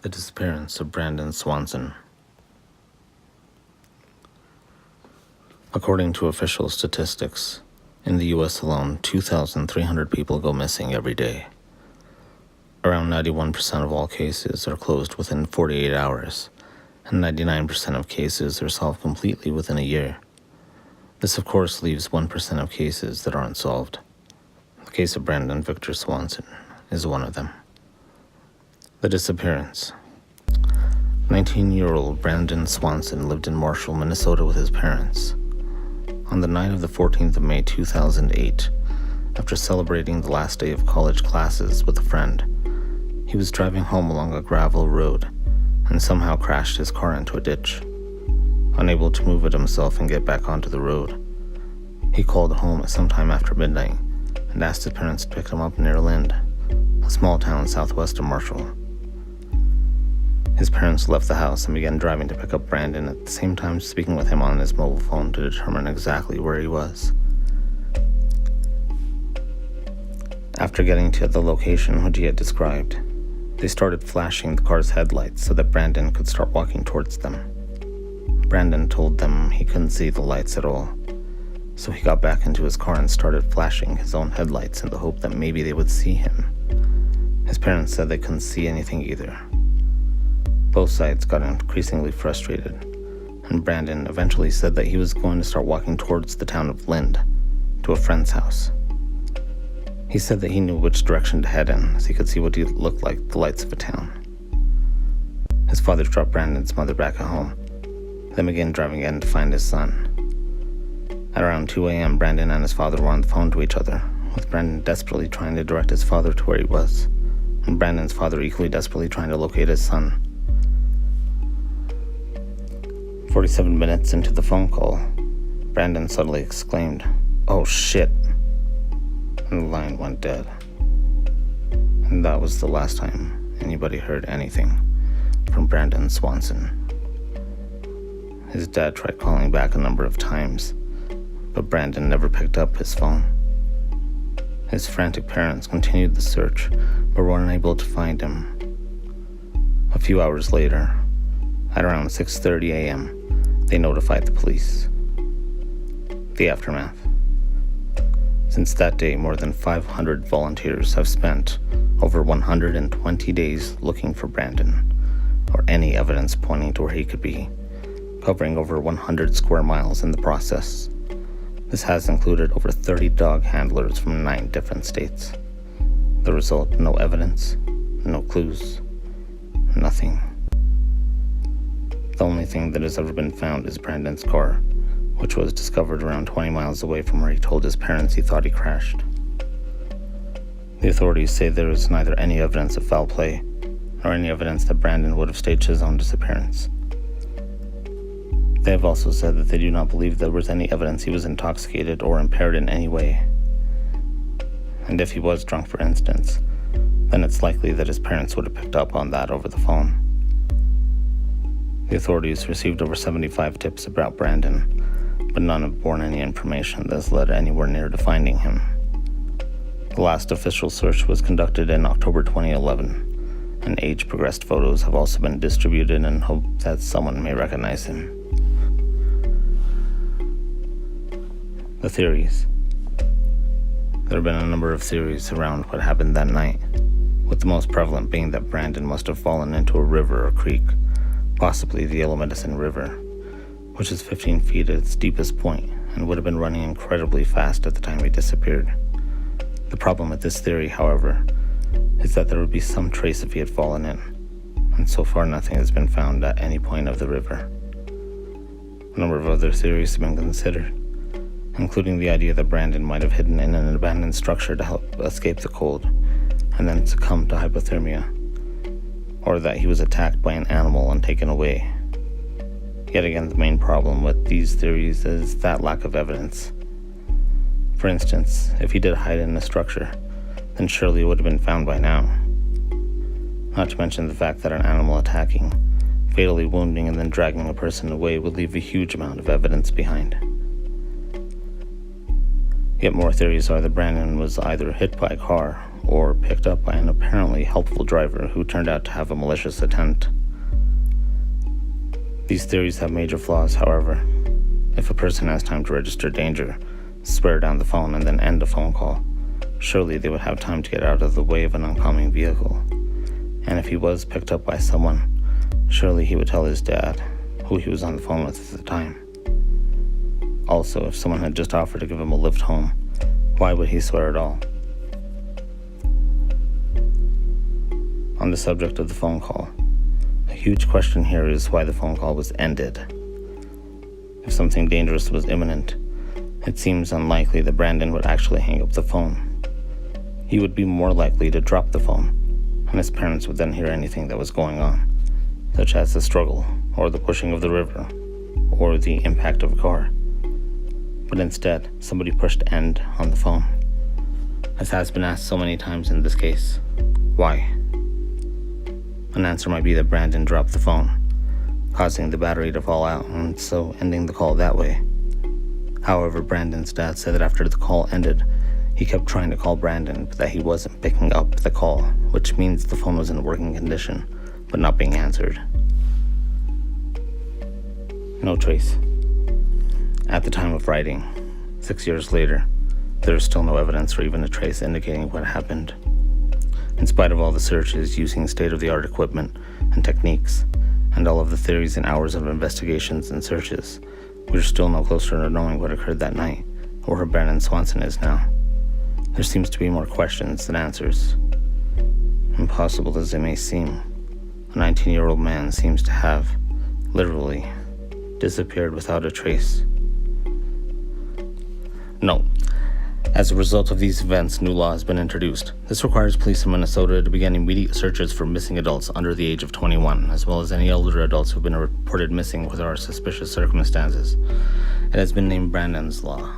The Disappearance of Brandon Swanson. According to official statistics, in the U.S. alone, 2,300 people go missing every day. Around 91% of all cases are closed within 48 hours, and 99% of cases are solved completely within a year. This, of course, leaves 1% of cases that aren't solved. The case of Brandon Victor Swanson is one of them. The Disappearance. 19-year-old Brandon Swanson lived in Marshall, Minnesota with his parents. On the night of the 14th of May 2008, after celebrating the last day of college classes with a friend, he was driving home along a gravel road and somehow crashed his car into a ditch. Unable to move it himself and get back onto the road, he called home at sometime after midnight and asked his parents to pick him up near Lind, a small town southwest of Marshall. His parents left the house and began driving to pick up Brandon, at the same time speaking with him on his mobile phone to determine exactly where he was. After getting to the location which he had described, they started flashing the car's headlights so that Brandon could start walking towards them. Brandon told them he couldn't see the lights at all, so he got back into his car and started flashing his own headlights in the hope that maybe they would see him. His parents said they couldn't see anything either. Both sides got increasingly frustrated, and Brandon eventually said that he was going to start walking towards the town of Lind, to a friend's house. He said that he knew which direction to head in, as he could see what he looked like the lights of a town. His father dropped Brandon's mother back at home, then began driving in to find his son. At around 2 a.m., Brandon and his father were on the phone to each other, with Brandon desperately trying to direct his father to where he was, and Brandon's father equally desperately trying to locate his son. 47 minutes into the phone call, Brandon suddenly exclaimed, "Oh shit," and the line went dead. And that was the last time anybody heard anything from Brandon Swanson. His dad tried calling back a number of times, but Brandon never picked up his phone. His frantic parents continued the search, but were unable to find him. A few hours later, at around 6:30 a.m., they notified the police. The aftermath. Since that day, more than 500 volunteers have spent over 120 days looking for Brandon, or any evidence pointing to where he could be, covering over 100 square miles in the process. This has included over 30 dog handlers from 9 different states. The result, no evidence, no clues, nothing. The only thing that has ever been found is Brandon's car, which was discovered around 20 miles away from where he told his parents he thought he crashed. The authorities say there is neither any evidence of foul play, nor any evidence that Brandon would have staged his own disappearance. They have also said that they do not believe there was any evidence he was intoxicated or impaired in any way. And if he was drunk, for instance, then it's likely that his parents would have picked up on that over the phone. The authorities received over 75 tips about Brandon, but none have borne any information that has led anywhere near to finding him. The last official search was conducted in October 2011, and age-progressed photos have also been distributed in hope that someone may recognize him. The theories. There have been a number of theories around what happened that night, with the most prevalent being that Brandon must have fallen into a river or creek, possibly the Yellow Medicine River, which is 15 feet at its deepest point and would have been running incredibly fast at the time he disappeared. The problem with this theory, however, is that there would be some trace if he had fallen in, and so far nothing has been found at any point of the river. A number of other theories have been considered, including the idea that Brandon might have hidden in an abandoned structure to help escape the cold, and then succumbed to hypothermia, or that he was attacked by an animal and taken away. Yet again, the main problem with these theories is that lack of evidence. For instance, if he did hide in a structure, then surely it would have been found by now. Not to mention the fact that an animal attacking, fatally wounding, and then dragging a person away would leave a huge amount of evidence behind. Yet more theories are that Brandon was either hit by a car or picked up by an apparently helpful driver who turned out to have a malicious intent. These theories have major flaws, however. If a person has time to register danger, swear down the phone, and then end a phone call, surely they would have time to get out of the way of an oncoming vehicle. And if he was picked up by someone, surely he would tell his dad, who he was on the phone with at the time. Also, if someone had just offered to give him a lift home, why would he swear at all? On the subject of the phone call, a huge question here is why the phone call was ended. If something dangerous was imminent, it seems unlikely that Brandon would actually hang up the phone. He would be more likely to drop the phone, and his parents would then hear anything that was going on, such as the struggle, or the pushing of the river, or the impact of a car. But instead, somebody pushed end on the phone. As has been asked so many times in this case, why? An answer might be that Brandon dropped the phone, causing the battery to fall out, and so ending the call that way. However, Brandon's dad said that after the call ended, he kept trying to call Brandon, but that he wasn't picking up the call, which means the phone was in working condition, but not being answered. No trace. At the time of writing, 6 years later, there is still no evidence or even a trace indicating what happened. In spite of all the searches using state-of-the-art equipment and techniques, and all of the theories and hours of investigations and searches, we're still no closer to knowing what occurred that night, or where Brandon Swanson is now. There seems to be more questions than answers. Impossible as it may seem, a 19-year-old man seems to have, literally, disappeared without a trace. No. As a result of these events, new law has been introduced. This requires police in Minnesota to begin immediate searches for missing adults under the age of 21, as well as any elder adults who have been reported missing with our suspicious circumstances. It has been named Brandon's Law.